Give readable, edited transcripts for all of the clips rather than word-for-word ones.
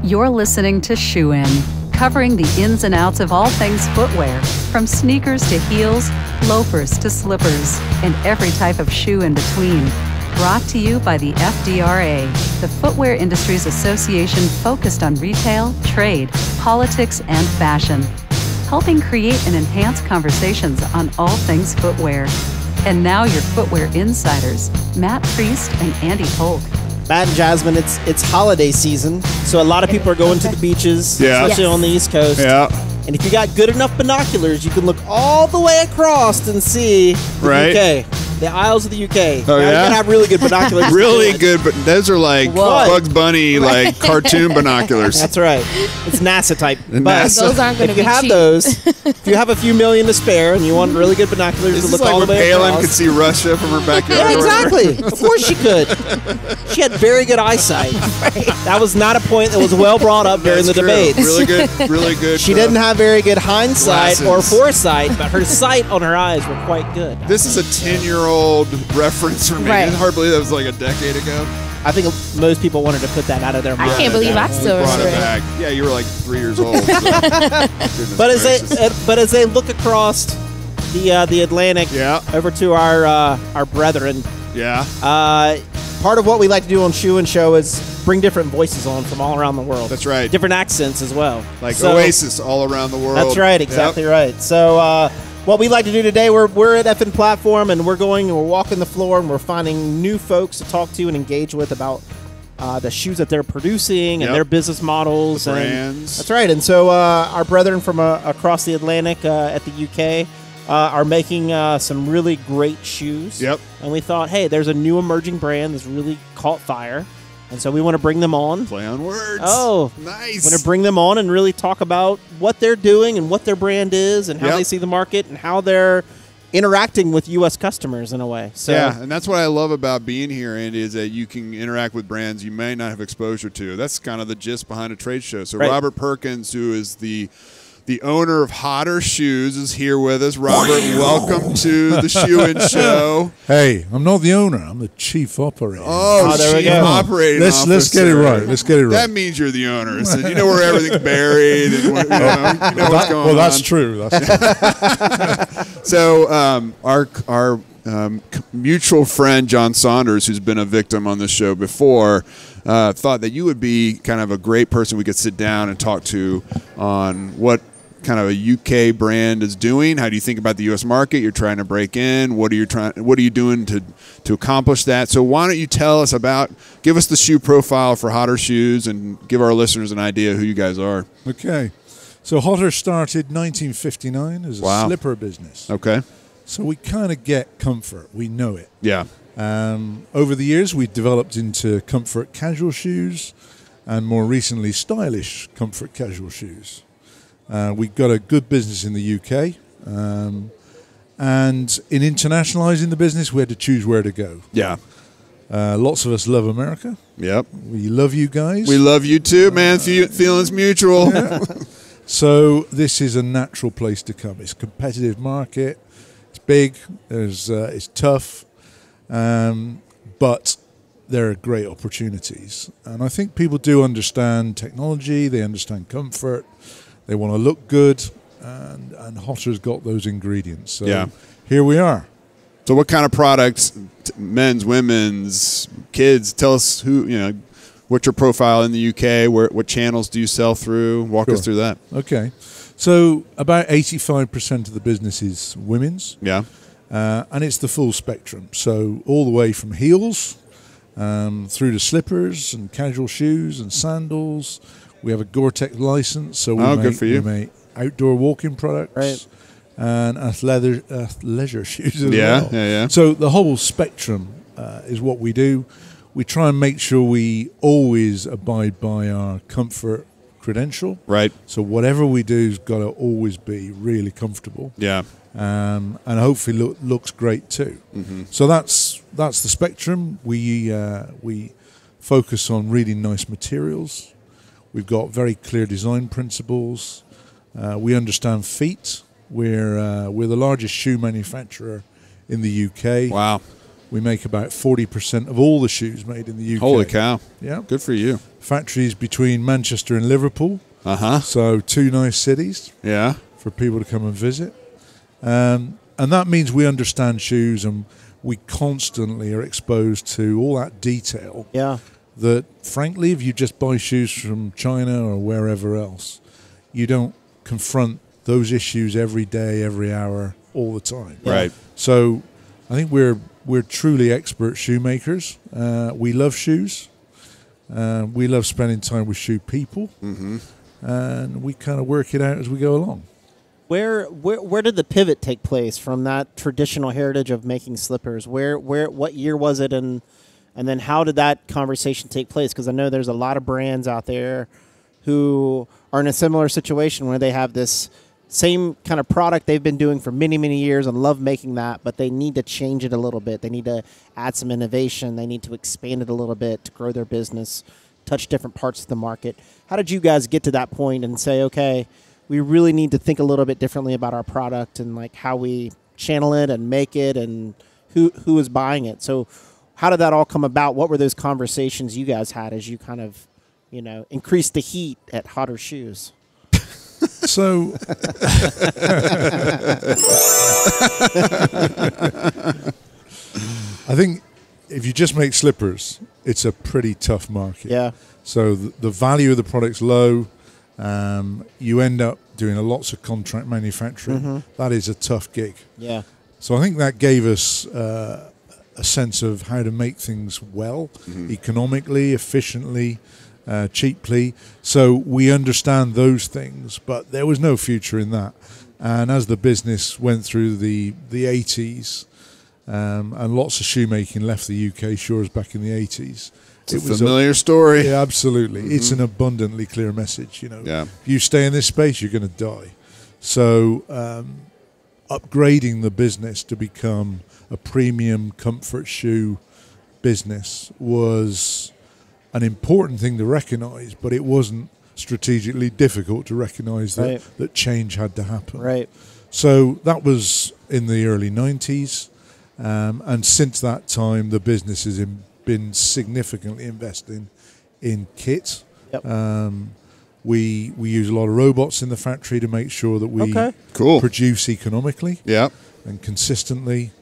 You're listening to Shoe-In, covering the ins and outs of all things footwear, from sneakers to heels, loafers to slippers, and every type of shoe in between. Brought to you by the FDRA, the Footwear Industries Association focused on retail, trade, politics, and fashion, helping create and enhance conversations on all things footwear. And now your footwear insiders, Matt Priest and Andy Polk. Matt and Jasmine, it's holiday season, so a lot of people are going to the beaches, especially on the East Coast. Yeah. And if you got good enough binoculars, you can look all the way across and see the UK. The Isles of the UK. Oh, now, you gotta have really good binoculars. Really good, but those are like Bugs Bunny, like cartoon binoculars. That's right. It's NASA type. But those aren't going to be if you have cheap. those, if you have a few million to spare and you want really good binoculars This to is look like all the when way Palin across. could see Russia from her backyard. Yeah, exactly. Of course she could. She had very good eyesight. That was not a point that was well brought up during the debate. Really good, really good. She didn't have very good hindsight Glasses. or foresight, but her sight on her eyes were quite good. This is a 10-year-old reference for me. Right. It's hard to believe that was like a decade ago. I think most people wanted to put that out of their mind. I can't believe I still brought it remember it. back. Yeah, you were like 3 years old. So. Goodness But gracious. as they look across the Atlantic over to our brethren, part of what we like to do on Shoe and Show is bring different voices on from all around the world. That's right. Different accents as well. Like Oasis all around the world. That's right. Exactly right. So what we like to do today, we're at FN Platform, and we're walking the floor, and we're finding new folks to talk to and engage with about the shoes that they're producing and their business models. The brands. That's right. And so our brethren from across the Atlantic at the UK are making some really great shoes. Yep. And we thought, hey, there's a new emerging brand that's really caught fire. And so we want to bring them on. Play on words. Oh, nice. Want to bring them on and really talk about what they're doing and what their brand is and how they see the market and how they're interacting with U.S. customers in a way. So, yeah, and that's what I love about being here, Andy, is that you can interact with brands you may not have exposure to. That's kind of the gist behind a trade show. So Robert Perkins, who is the owner of Herre Shoes, is here with us. Robert, welcome to the Shoe-In Show. Hey, I'm not the owner. I'm the chief operator. Oh, there we Chief go. Operating Let's Officer. get it right. Let's get it right. That means you're the owner. So you know where everything's buried and what, you know what's going on. Well, that's true. That's true. So our mutual friend John Saunders, who's been a victim on this show before, thought that you would be kind of a great person we could sit down and talk to on what kind of a UK brand is doing. How do you think about the US market? You're trying to break in. What are you doing to accomplish that? So why don't you give us the shoe profile for Herre Shoes and give our listeners an idea who you guys are. Okay. So Herre started 1959 as a slipper business. Okay. So we kind of get comfort. We know it. Yeah. Over the years, we developed into comfort casual shoes and more recently stylish comfort casual shoes. We've got a good business in the UK, and in internationalizing the business, we had to choose where to go. Yeah. Lots of us love America. Yep. We love you guys. We love you too, man. Feelings mutual. Yeah. So this is a natural place to come. It's a competitive market. It's big. It's tough, but there are great opportunities. And I think people do understand technology. They understand comfort. They want to look good, and Herre's got those ingredients. So here we are. So what kind of products, men's, women's, kids, tell us what's your profile in the UK, what channels do you sell through? Walk us through that. Okay. So about 85% of the business is women's. Yeah. And it's the full spectrum. So all the way from heels through to slippers and casual shoes and sandals. We have a Gore-Tex license, so we make outdoor walking products and leisure shoes as well. Yeah. So the whole spectrum is what we do. We try and make sure we always abide by our comfort credential. Right. So whatever we do has got to always be really comfortable. Yeah. And hopefully looks great too. Mm-hmm. So that's the spectrum. We focus on really nice materials. We've got very clear design principles. We understand feet. We're the largest shoe manufacturer in the UK. Wow. We make about 40% of all the shoes made in the UK. Holy cow. Yeah. Good for you. Factories between Manchester and Liverpool. Uh-huh. So 2 nice cities. Yeah. For people to come and visit. And that means we understand shoes, and we constantly are exposed to all that detail. Yeah. That, frankly, if you just buy shoes from China or wherever else, you don't confront those issues every day, every hour, all the time. Yeah. Right. So I think we're truly expert shoemakers. We love shoes. We love spending time with shoe people. Mm-hmm. And we kind of work it out as we go along. Where did the pivot take place from that traditional heritage of making slippers? What year was it, and then how did that conversation take place? Because I know there's a lot of brands out there who are in a similar situation where they have this same kind of product they've been doing for many, many years and love making that, but they need to change it a little bit. They need to add some innovation. They need to expand it a little bit to grow their business, touch different parts of the market. How did you guys get to that point and say, okay, we really need to think a little bit differently about our product and like how we channel it and make it and who is buying it? So how did that all come about? What were those conversations you guys had as you kind of, increase the heat at Hotter Shoes? So I think if you just make slippers, it's a pretty tough market. Yeah. So the value of the product's low. You end up doing lots of contract manufacturing. Mm-hmm. That is a tough gig. Yeah. So I think that gave us a sense of how to make things well, economically, efficiently, cheaply. So we understand those things, but there was no future in that. And as the business went through the 80s, and lots of shoemaking left the UK shores back in the 80s. It's a familiar story. Yeah, absolutely. Mm-hmm. It's an abundantly clear message. Yeah. If you stay in this space, you're going to die. So upgrading the business to become a premium comfort shoe business was an important thing to recognize, but it wasn't strategically difficult to recognize that change had to happen. Right. So that was in the early 90s. And since that time, the business has been significantly investing in kit. Yep. We use a lot of robots in the factory to make sure that we produce economically and consistently.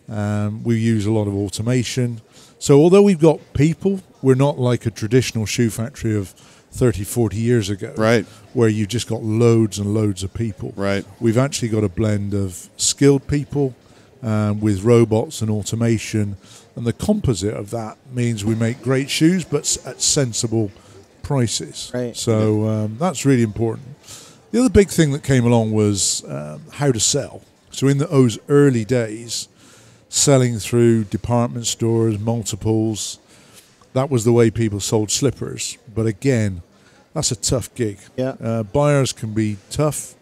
We use a lot of automation. So although we've got people, we're not like a traditional shoe factory of 30, 40 years ago, where you've just got loads and loads of people. Right. We've actually got a blend of skilled people with robots and automation, and the composite of that means we make great shoes, but at sensible prices. Right. So that's really important. The other big thing that came along was how to sell. So in those early days, selling through department stores, multiples, that was the way people sold slippers. But again, that's a tough gig. Yeah. Buyers can be tough.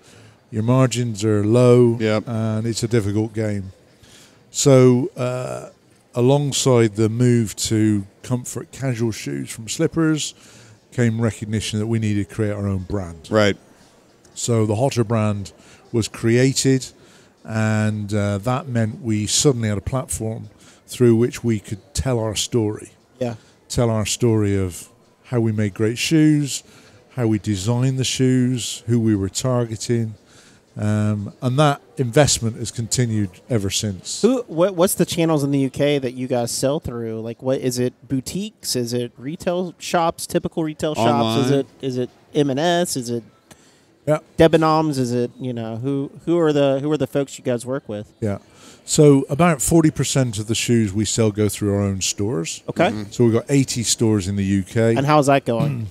Your margins are low, yep. and it's a difficult game. So alongside the move to comfort casual shoes from slippers came recognition that we needed to create our own brand. Right. So the Hotter brand was created, and that meant we suddenly had a platform through which we could tell our story. Yeah. Tell our story of how we made great shoes, how we designed the shoes, who we were targeting. And that investment has continued ever since. What's the channels in the UK that you guys sell through? Like, what is it? Boutiques? Is it retail shops? Typical retail shops? Online. Is it M&S? Is it Debenhams? Is it who are the folks you guys work with? Yeah. So about 40% of the shoes we sell go through our own stores. Okay. Mm-hmm. So we've got 80 stores in the UK. And how's that going?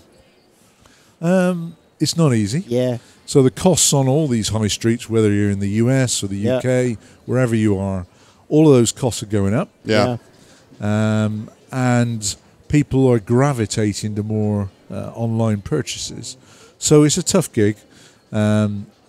It's not easy. Yeah. So the costs on all these high streets, whether you're in the US or the UK, wherever you are, all of those costs are going up. Yeah. And people are gravitating to more online purchases. So it's a tough gig.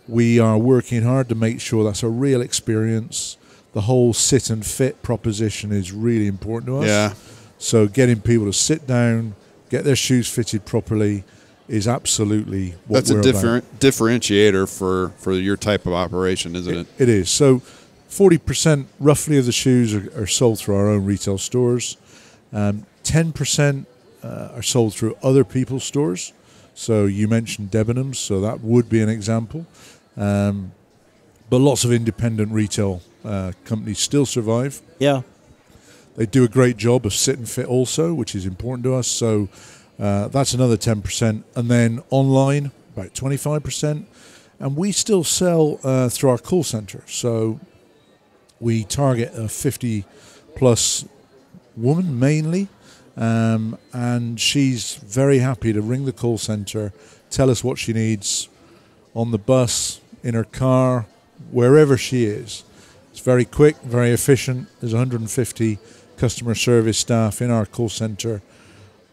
We are working hard to make sure that's a real experience. The whole sit and fit proposition is really important to us. Yeah. So getting people to sit down, get their shoes fitted properly is absolutely what That's we're a differentiator for your type of operation, isn't it? It is. So 40% roughly of the shoes are sold through our own retail stores. 10% are sold through other people's stores. So you mentioned Debenhams, so that would be an example. But lots of independent retail companies still survive. Yeah. They do a great job of sit and fit also, which is important to us. So that's another 10%. And then online, about 25%. And we still sell through our call center. So we target a 50-plus woman mainly. And she's very happy to ring the call center, tell us what she needs on the bus, in her car, wherever she is. It's very quick, very efficient. There's 150 customer service staff in our call center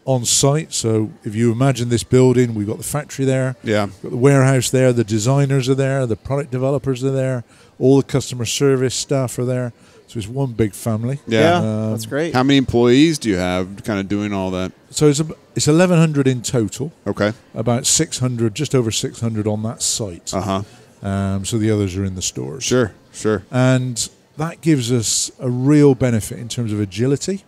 on site. So if you imagine this building, we've got the factory there, we've got the warehouse there, the designers are there, the product developers are there, all the customer service staff are there. So it's one big family. Yeah, that's great. How many employees do you have kind of doing all that? So it's 1,100 in total. Okay. About 600, just over 600 on that site. So the others are in the stores. Sure. And that gives us a real benefit in terms of agility.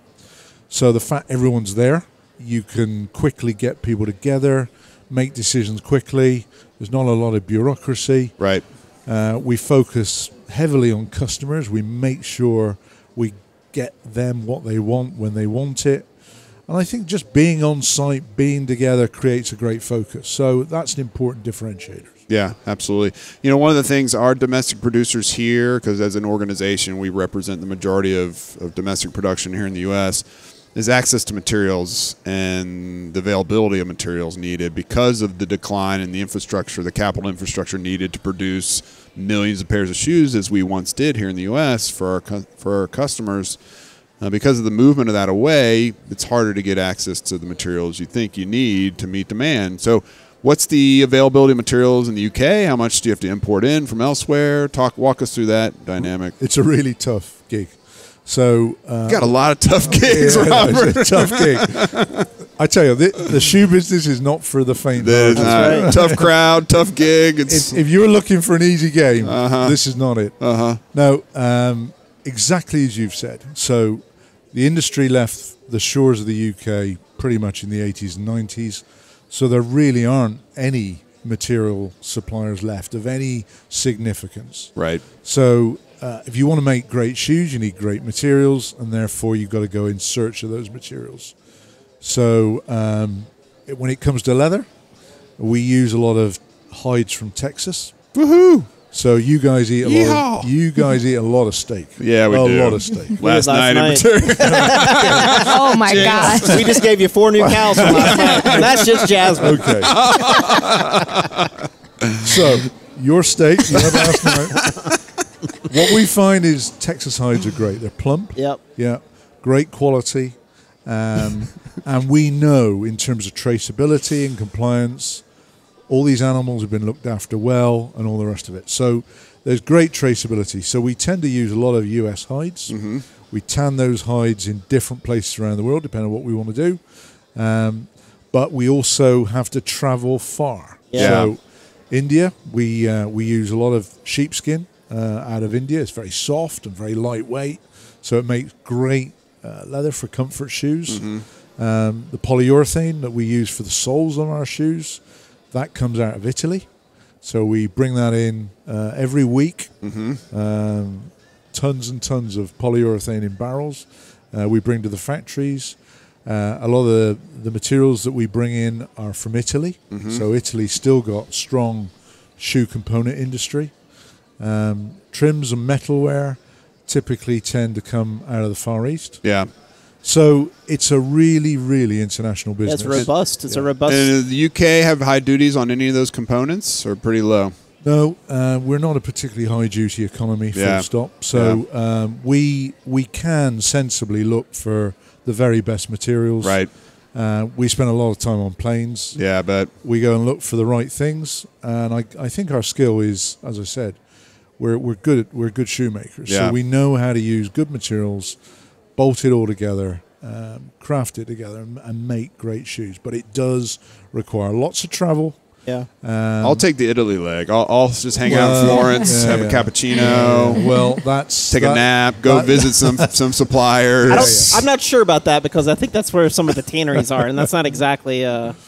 So the fact everyone's there, you can quickly get people together, make decisions quickly. There's not a lot of bureaucracy. Right. We focus heavily on customers. We make sure we get them what they want when they want it. And I think just being on site, being together creates a great focus. So that's an important differentiator. Yeah, absolutely. You know, one of the things our domestic producers here, because as an organization we represent the majority of domestic production here in the U.S., is access to materials and the availability of materials needed because of the decline in the infrastructure, the capital infrastructure needed to produce millions of pairs of shoes as we once did here in the U.S. for our customers. Because of the movement of that away, it's harder to get access to the materials you think you need to meet demand. So what's the availability of materials in the UK? How much do you have to import in from elsewhere? Walk us through that dynamic. It's a really tough gig. So you got a lot of tough gigs, Robert. No, it's a tough gig. I tell you, the shoe business is not for the faint-hearted. Right. Tough crowd, tough gig. If you're looking for an easy game, this is not it. No, exactly as you've said. So the industry left the shores of the UK pretty much in the 80s and 90s. So there really aren't any material suppliers left of any significance. Right. So if you want to make great shoes, you need great materials, and therefore you've got to go in search of those materials. So when it comes to leather, we use a lot of hides from Texas. Woohoo! So you guys eat a lot of steak. Yeah, we do. A lot of steak. Last night. Oh my gosh. We just gave you 4 new cows from last night. And that's just Jasmine. Okay. So your steak, you have asked me. What we find is Texas hides are great. They're plump. Yep. Yeah. Great quality. And we know in terms of traceability and compliance, all these animals have been looked after well and all the rest of it. So there's great traceability. So we tend to use a lot of US hides. Mm-hmm. We tan those hides in different places around the world, depending on what we want to do. But we also have to travel far. Yeah. So India, we use a lot of sheepskin out of India. It's very soft and very lightweight. So it makes great leather for comfort shoes. Mm-hmm. The polyurethane that we use for the soles on our shoes, that comes out of Italy. So we bring that in every week. Mm-hmm. Tons and tons of polyurethane in barrels. We bring to the factories. A lot of the materials that we bring in are from Italy. Mm-hmm. So Italy's still got strong shoe component industry. Trims and metalware typically tend to come out of the Far East. Yeah. So it's a really, really international business. It's robust. It's a robust. And the UK have high duties on any of those components, or pretty low? No, we're not a particularly high duty economy. Full stop. So we can sensibly look for the very best materials. Right. We spend a lot of time on planes. Yeah, but we go and look for the right things, and I think our skill is, as I said, we're good shoemakers. Yeah. So we know how to use good materials, bolt it all together, craft it together, and make great shoes. But it does require lots of travel, Yeah. I'll take the Italy leg. I'll just hang out in Florence, have a cappuccino. Well, take a nap, go visit some suppliers. I'm not sure about that because I think that's where some of the tanneries are, and that's not exactly anything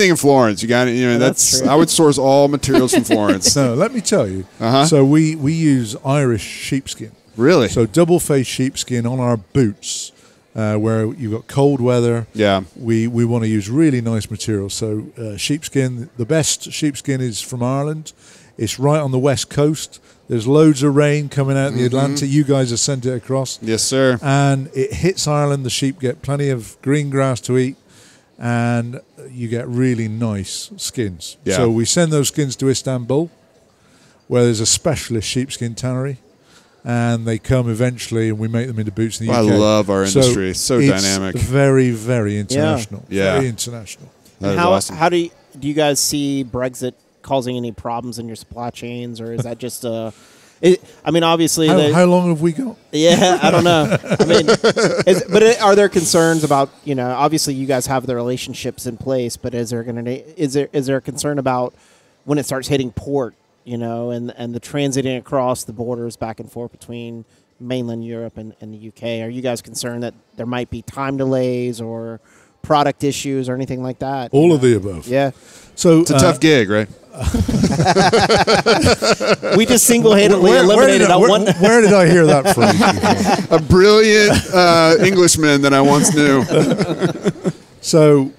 in Florence. You got it. That's I would source all materials from Florence. No, let me tell you. So we use Irish sheepskin. Really? So double-faced sheepskin on our boots. Where you've got cold weather, we want to use really nice materials. So sheepskin, the best sheepskin is from Ireland. It's right on the west coast. There's loads of rain coming out of the Atlantic. You guys have sent it across. Yes, sir. And it hits Ireland. The sheep get plenty of green grass to eat, and you get really nice skins. Yeah. So we send those skins to Istanbul, where there's a specialist sheepskin tannery. And they come eventually, and we make them into boots in the UK. I love our industry. It's so dynamic. Very, very international. Yeah. Very international. And awesome. How do you guys see Brexit causing any problems in your supply chains, or is that just obviously... How long have we got? Yeah, I don't know. Are there concerns about, obviously you guys have the relationships in place, but is there a concern about when it starts hitting port, and the transiting across the borders back and forth between mainland Europe and the UK? Are you guys concerned that there might be time delays or product issues or anything like that? All of the above. Yeah. So it's a tough gig, right? We just single-handedly eliminated one. Where did I hear that from? A brilliant Englishman that I once knew. So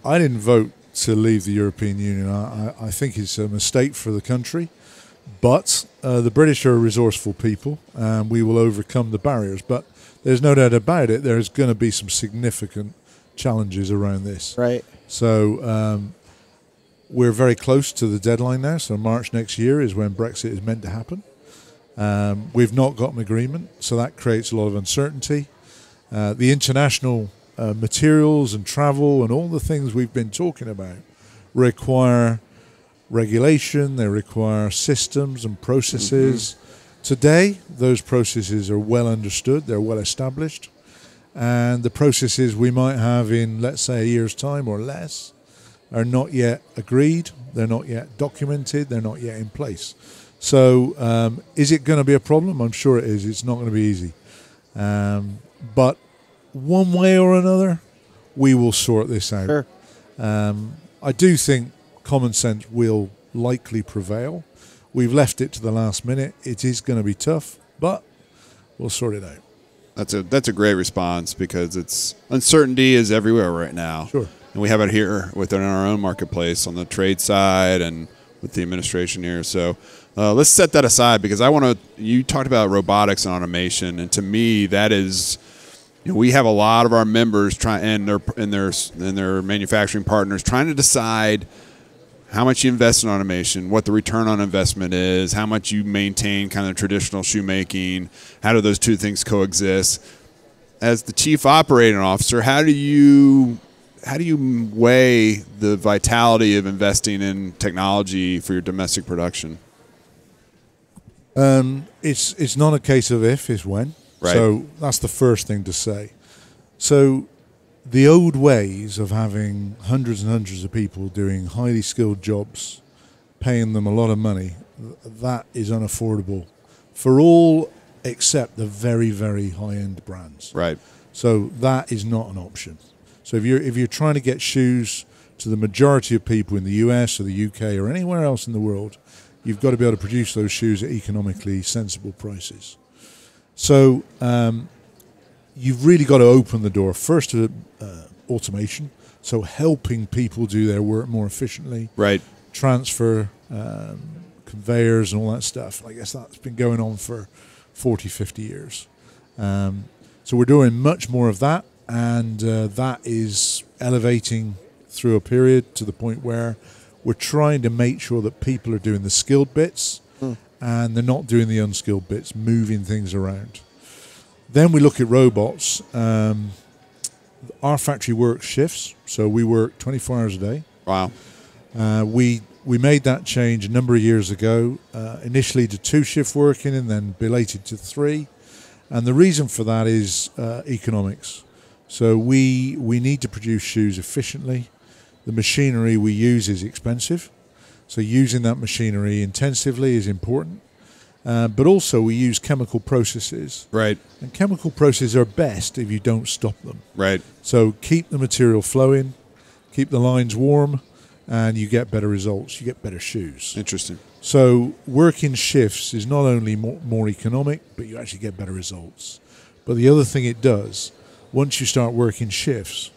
I didn't vote to leave the European Union. I think it's a mistake for the country, but the British are a resourceful people, and we will overcome the barriers. But there's no doubt about it, there's going to be some significant challenges around this. Right. So we're very close to the deadline now, so March next year is when Brexit is meant to happen. We've not got an agreement, so that creates a lot of uncertainty. The international materials and travel and all the things we've been talking about require regulation, they require systems and processes. Today, those processes are well understood, they're well established, and the processes we might have in, let's say, a year's time or less are not yet agreed, they're not yet documented, they're not yet in place. So is it going to be a problem? I'm sure it is. It's not going to be easy. But one way or another, we will sort this out. Sure. I do think common sense will likely prevail. We've left it to the last minute. It is going to be tough, but we'll sort it out. That's a great response, because uncertainty is everywhere right now. Sure. And we have it here within our own marketplace on the trade side and with the administration here. So let's set that aside, because you talked about robotics and automation, and to me that is, we have a lot of our members and their manufacturing partners trying to decide how much you invest in automation, what the return on investment is, how much you maintain kind of traditional shoemaking, how do those two things coexist. As the chief operating officer, how do you weigh the vitality of investing in technology for your domestic production? It's not a case of if, it's when. Right. So that's the first thing to say. So the old ways of having hundreds and hundreds of people doing highly skilled jobs, paying them a lot of money, that is unaffordable for all except the very, very high-end brands. Right. So that is not an option. So if you're trying to get shoes to the majority of people in the US or the UK or anywhere else in the world, you've got to be able to produce those shoes at economically sensible prices. So you've really got to open the door first to automation, so helping people do their work more efficiently. Right. Transfer, conveyors and all that stuff. I guess that's been going on for 40, 50 years. So we're doing much more of that, and that is elevating through a period to the point where we're trying to make sure that people are doing the skilled bits and they're not doing the unskilled bits, moving things around. Then we look at robots. Our factory works shifts, so we work 24 hours a day. Wow. We made that change a number of years ago, initially to 2-shift working and then belated to 3. And the reason for that is economics. So we need to produce shoes efficiently The machinery we use is expensive, so using that machinery intensively is important. But also we use chemical processes. Right. And chemical processes are best if you don't stop them. Right. So keep the material flowing, keep the lines warm, and you get better results. You get better shoes. Interesting. So working shifts is not only more economic, but you actually get better results. But the other thing it does, once you start working shifts,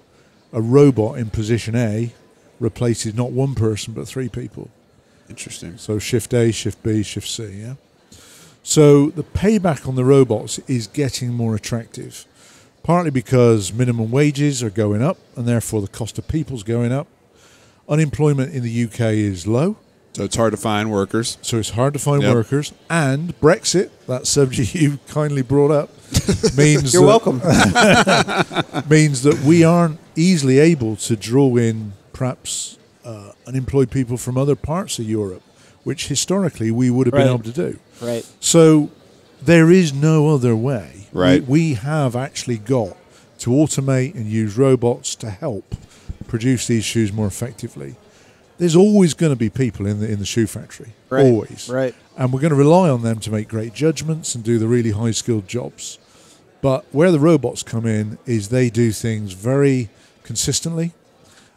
a robot in position A replaces not one person, but 3 people. Interesting. So shift A, shift B, shift C, yeah? So the payback on the robots is getting more attractive, partly because minimum wages are going up, and therefore the cost of people's going up. Unemployment in the UK is low. So it's hard to find workers. So it's hard to find workers. And Brexit, that subject you kindly brought up, means You're welcome. means that we aren't easily able to draw in perhaps unemployed people from other parts of Europe, which historically we would have been able to do. Right. So there is no other way. Right. We have actually got to automate and use robots to help produce these shoes more effectively. There's always going to be people in the shoe factory. Right. Always. Right. And we're going to rely on them to make great judgments and do the really high-skilled jobs. But where the robots come in is they do things very consistently.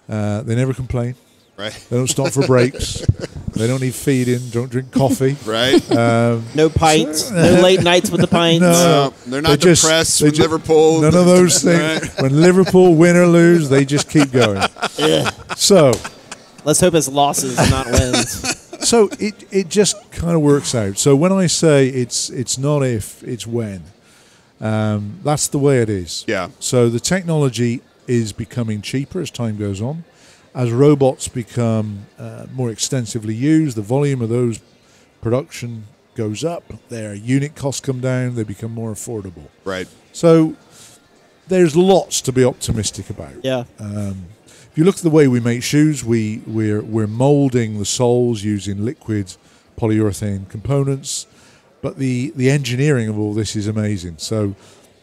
They never complain. Right. They don't stop for breaks. They don't need feeding. Don't drink coffee. Right. No pints. No late nights with the pints. No. They're not depressed when Liverpool. None of those things. Right. When Liverpool win or lose, they just keep going. So let's hope it's losses and not wins. So it just kind of works out. So when I say it's not if, it's when. That's the way it is. Yeah. So the technology is becoming cheaper as time goes on. As robots become more extensively used, the volume of those production goes up. Their unit costs come down. They become more affordable. Right. So there's lots to be optimistic about. Yeah. If you look at the way we make shoes, we're molding the soles using liquid polyurethane components, but the engineering of all this is amazing. So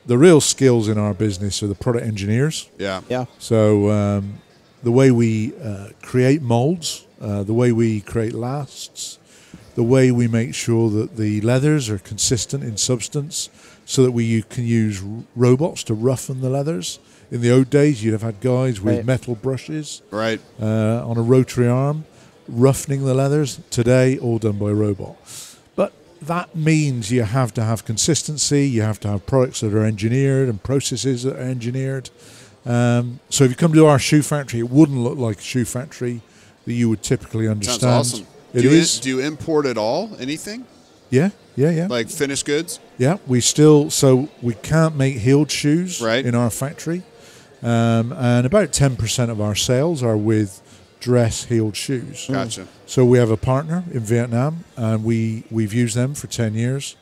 the real skills in our business are the product engineers. Yeah. Yeah. So the way we create molds, the way we create lasts, the way we make sure that the leathers are consistent in substance so that we can use robots to roughen the leathers. In the old days, you'd have had guys with metal brushes on a rotary arm, roughening the leathers. Today, all done by robot. But that means you have to have consistency, you have to have products that are engineered and processes that are engineered. So if you come to our shoe factory, it wouldn't look like a shoe factory that you would typically understand. Sounds awesome. Do you import at all? Anything? Yeah. Like finished goods? Yeah, we can't make heeled shoes in our factory. And about 10% of our sales are with dress heeled shoes. Gotcha. So we have a partner in Vietnam, and we've used them for 10 years.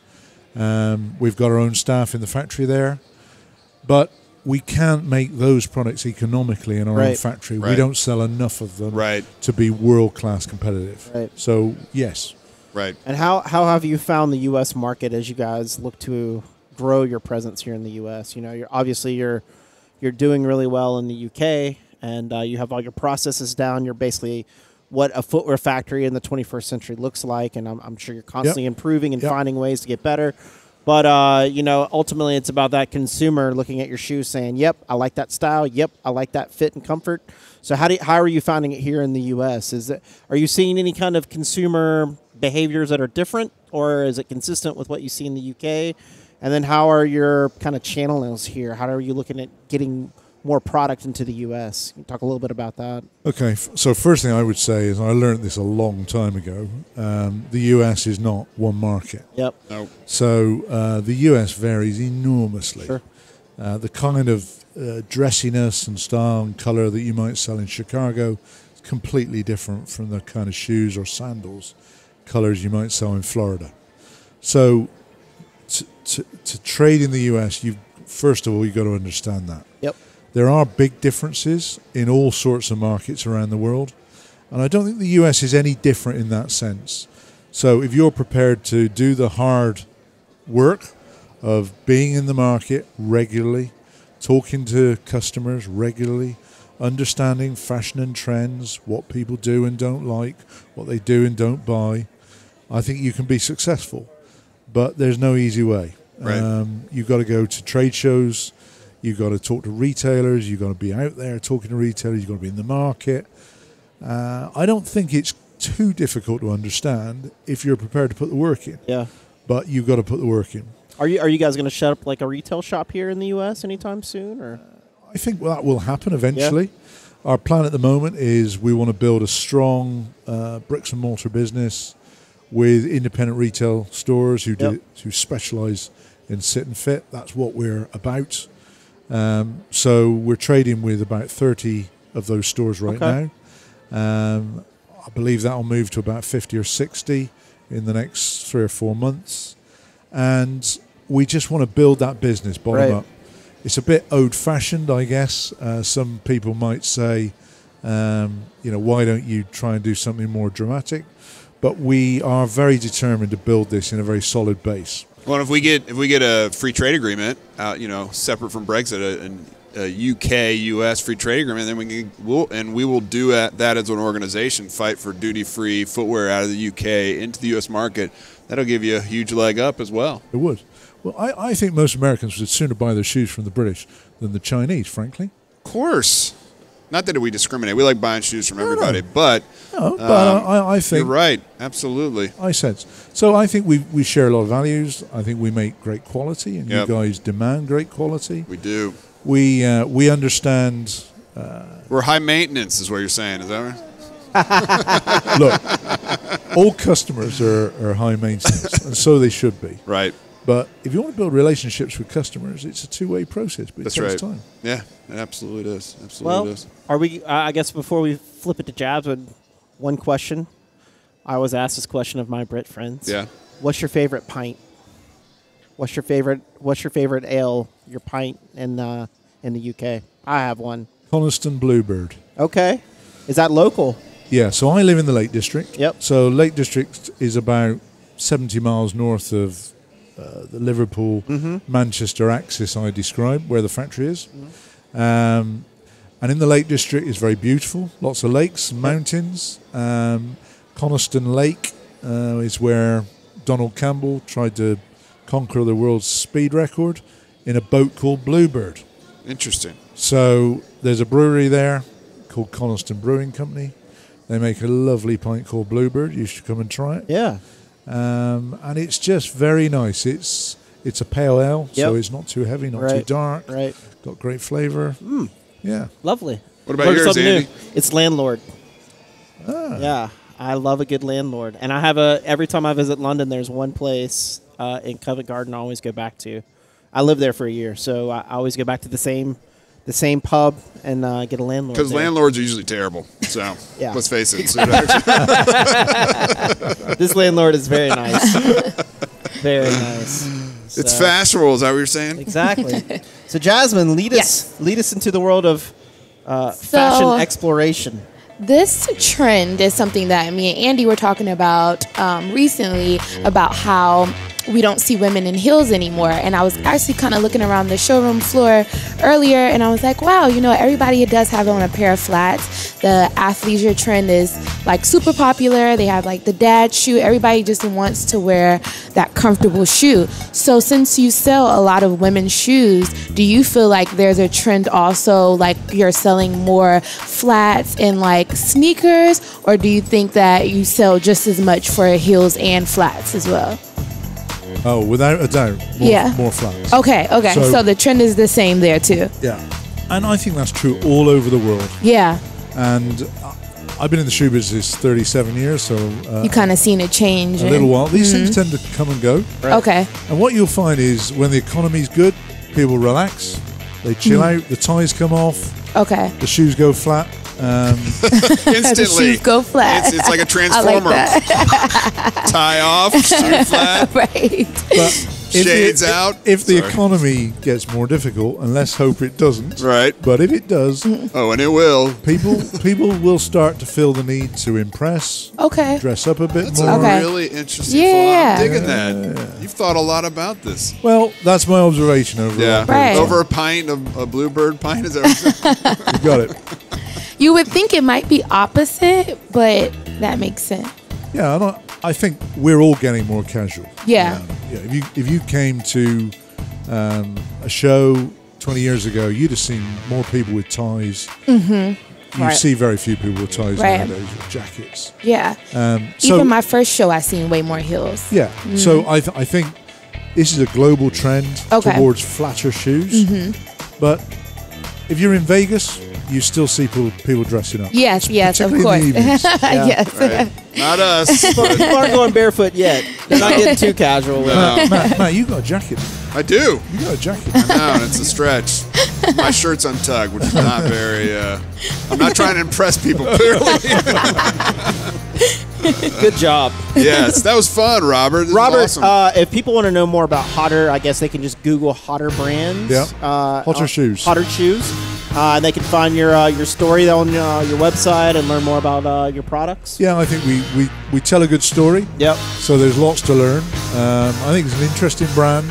We've got our own staff in the factory there. But we can't make those products economically in our own factory. We don't sell enough of them to be world-class competitive. Right. So, yes. Right. And how have you found the U.S. market as you guys look to grow your presence here in the U.S.? You know, you're doing really well in the U.K., and you have all your processes down. You're basically what a footwear factory in the 21st century looks like, and I'm sure you're constantly improving and finding ways to get better. But, ultimately it's about that consumer looking at your shoes saying, yep, I like that style. Yep, I like that fit and comfort. So how are you finding it here in the U.S.? Are you seeing any kind of consumer behaviors that are different, or is it consistent with what you see in the U.K.? And then how are your kind of channels here? How are you looking at getting more product into the U.S.? Can you talk a little bit about that? Okay, so first thing I would say is, I learned this a long time ago, the U.S. is not one market. Yep. No. So the U.S. varies enormously. Sure. The kind of dressiness and style and color that you might sell in Chicago is completely different from the kind of shoes or sandals colors you might sell in Florida. So to trade in the U.S., first of all, you've got to understand that. Yep. There are big differences in all sorts of markets around the world, and I don't think the U.S. is any different in that sense. So if you're prepared to do the hard work of being in the market regularly, talking to customers regularly, understanding fashion and trends, what people do and don't like, what they do and don't buy, I think you can be successful. But there's no easy way. Right. You've got to go to trade shows. You've got to talk to retailers. You've got to be out there talking to retailers. You've got to be in the market. I don't think it's too difficult to understand if you're prepared to put the work in. Yeah. But you've got to put the work in. Are you guys going to set up like a retail shop here in the U.S. anytime soon? Or I think that will happen eventually. Yeah. Our plan at the moment is we want to build a strong bricks and mortar business with independent retail stores who specialize in sit and fit. That's what we're about. So we're trading with about 30 of those stores right now. I believe that will move to about 50 or 60 in the next 3 or 4 months. And we just want to build that business bottom up. It's a bit old-fashioned, I guess. Some people might say, why don't you try and do something more dramatic? But we are very determined to build this in a very solid base. Well, if we get a free trade agreement, separate from Brexit, a UK-US free trade agreement, then we will do that as an organization, fight for duty-free footwear out of the UK into the US market. That'll give you a huge leg up as well. It would. Well, I think most Americans would sooner buy their shoes from the British than the Chinese, frankly. Of course. Not that we discriminate. We like buying shoes from everybody, but I think you're right. Absolutely. I sense. So I think we share a lot of values. I think we make great quality, and you guys demand great quality. We do. We understand. We're high maintenance, is what you're saying. Is that right? Look, all customers are high maintenance, and so they should be. Right. But if you want to build relationships with customers, it's a two-way process, but it takes time. Yeah, it absolutely is. Absolutely is. Are we? I guess before we flip it to Jasmine, one question. I always ask this question of my Brit friends. Yeah. What's your favorite pint? What's your favorite ale? Your pint in the UK? I have one. Coniston Bluebird. Okay. Is that local? Yeah. So I live in the Lake District. Yep. So Lake District is about 70 miles north of the Liverpool, Manchester axis I described, where the factory is. And in the Lake District is very beautiful, lots of lakes and mountains. Coniston Lake is where Donald Campbell tried to conquer the world's speed record in a boat called Bluebird. Interesting. So there's a brewery there called Coniston Brewing Company. They make a lovely pint called Bluebird. You should come and try it. Yeah. And it's just very nice. It's a pale ale, so it's not too heavy, not too dark. Right. Got great flavor. Yeah. Lovely. What about yours, Andy? It's Landlord. Yeah. I love a good Landlord. And I have every time I visit London, there's one place in Covent Garden I always go back to. I lived there for a year, so I always go back to the same pub and get a Landlord. Because landlords are usually terrible. So let's face it. This Landlord is very nice. Very nice. It's fashionable. Is that what you're saying? Exactly. So Jasmine, lead us into the world of fashion exploration. This trend is something that me and Andy were talking about recently, about how we don't see women in heels anymore. And I was actually kind of looking around the showroom floor earlier, and I was like, wow, everybody does have on a pair of flats. The athleisure trend is like super popular. They have like the dad shoe. Everybody just wants to wear that comfortable shoe. So since you sell a lot of women's shoes, do you feel like there's a trend also, like you're selling more flats and like sneakers, or do you think that you sell just as much for heels and flats as well? Oh, without a doubt, more flats. Okay. So the trend is the same there too. Yeah, and I think that's true all over the world. Yeah. And I've been in the shoe business 37 years, so you kind of seen it change a little while. These things tend to come and go. Right. Okay. And what you'll find is when the economy's good, people relax, they chill out, the ties come off. Okay. The shoes go flat. Instantly. The shoes go flat. It's like a transformer. I like that. Tie off, shoe flat. Right. But Shades out. If the economy gets more difficult, and let's hope it doesn't. Right. But if it does, and it will. People will start to feel the need to impress. Okay. Dress up a bit That's more. a really interesting Yeah. I'm digging that. You've thought a lot about this. Well, that's my observation over. Yeah. Right. Over a pint of a bluebird pint. Is that what You got it. You would think it might be opposite, but that makes sense. Yeah, I think we're all getting more casual. Yeah. Yeah. If you came to a show 20 years ago, you'd have seen more people with ties. Mm-hmm. You see very few people with ties nowadays, with jackets. Yeah. Even my first show, I seen way more heels. Yeah. So I think this is a global trend towards flatter shoes. But if you're in Vegas, you still see people dressing up. Yes, of particularly course. in the evenings. Yes. Right. Not us. People aren't going barefoot yet. They're not getting too casual with it. Matt, you got a jacket. I do. You got a jacket. I know, and it's a stretch. My shirt's untucked, which is not very. I'm not trying to impress people, clearly. Good job. Yes, that was fun, Robert. This Robert, was awesome. if people want to know more about Hotter, I guess they can just Google Hotter brands. Yeah. Hotter shoes. Hotter shoes. And they can find your story on your website and learn more about your products. Yeah, I think we tell a good story. Yep. So there's lots to learn. I think it's an interesting brand.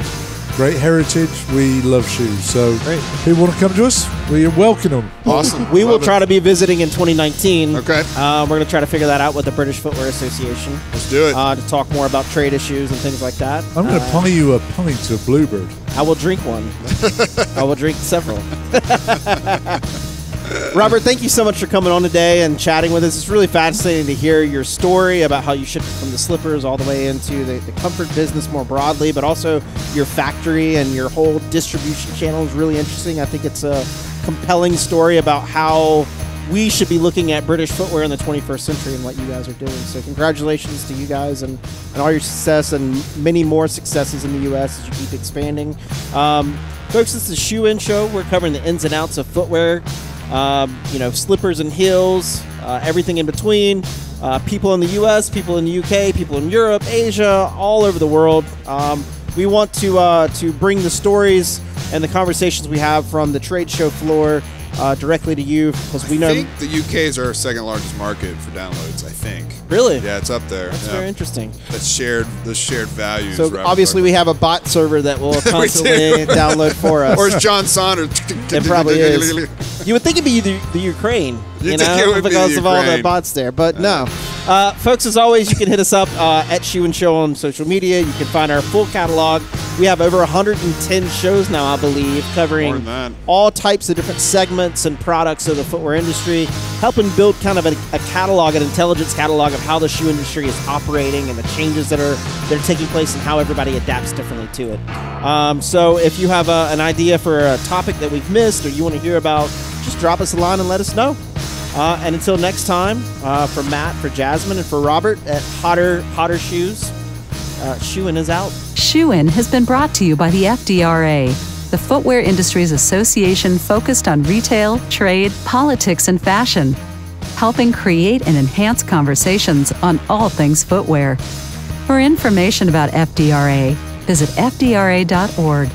Great heritage. We love shoes. So if people want to come to us, we welcome them. Awesome. We will try to be visiting in 2019. Okay. We're going to try to figure that out with the British Footwear Association. Let's do it. To talk more about trade issues and things like that. I'm going to pie you a pint of Bluebird. I will drink one. I will drink several. Robert, thank you so much for coming on today and chatting with us. It's really fascinating to hear your story about how you shifted from the slippers all the way into the comfort business more broadly, but also your factory and your whole distribution channel is really interesting. I think it's a compelling story about how we should be looking at British footwear in the 21st century and what you guys are doing. So congratulations to you guys and all your success and many more successes in the U.S. as you keep expanding. Folks, this is the Shoe In Show. We're covering the ins and outs of footwear. Slippers and heels, everything in between. People in the U.S., people in the U.K., people in Europe, Asia, all over the world. We want to bring the stories and the conversations we have from the trade show floor directly to you because we know. I think the UK is our second largest market for downloads. I think. Really? Yeah, it's up there. That's very interesting. That's the shared values. So obviously we have a bot server that will constantly download for us. Or is John Saunders? It probably is. You would think it'd be the Ukraine, because of all the bots there, but no. Folks, as always, you can hit us up at Shoe and Show on social media. You can find our full catalog. We have over 110 shows now, I believe, covering all types of different segments and products of the footwear industry, helping build kind of a catalog, an intelligence catalog of how the shoe industry is operating and the changes that are taking place and how everybody adapts differently to it. So if you have an idea for a topic that we've missed or you want to hear about, just drop us a line and let us know. And until next time, for Matt, for Jasmine, and for Robert at Hotter Shoes, Shoe-In is out. Shoe-In has been brought to you by the FDRA, the Footwear Industries Association focused on retail, trade, politics, and fashion, helping create and enhance conversations on all things footwear. For information about FDRA, visit fdra.org.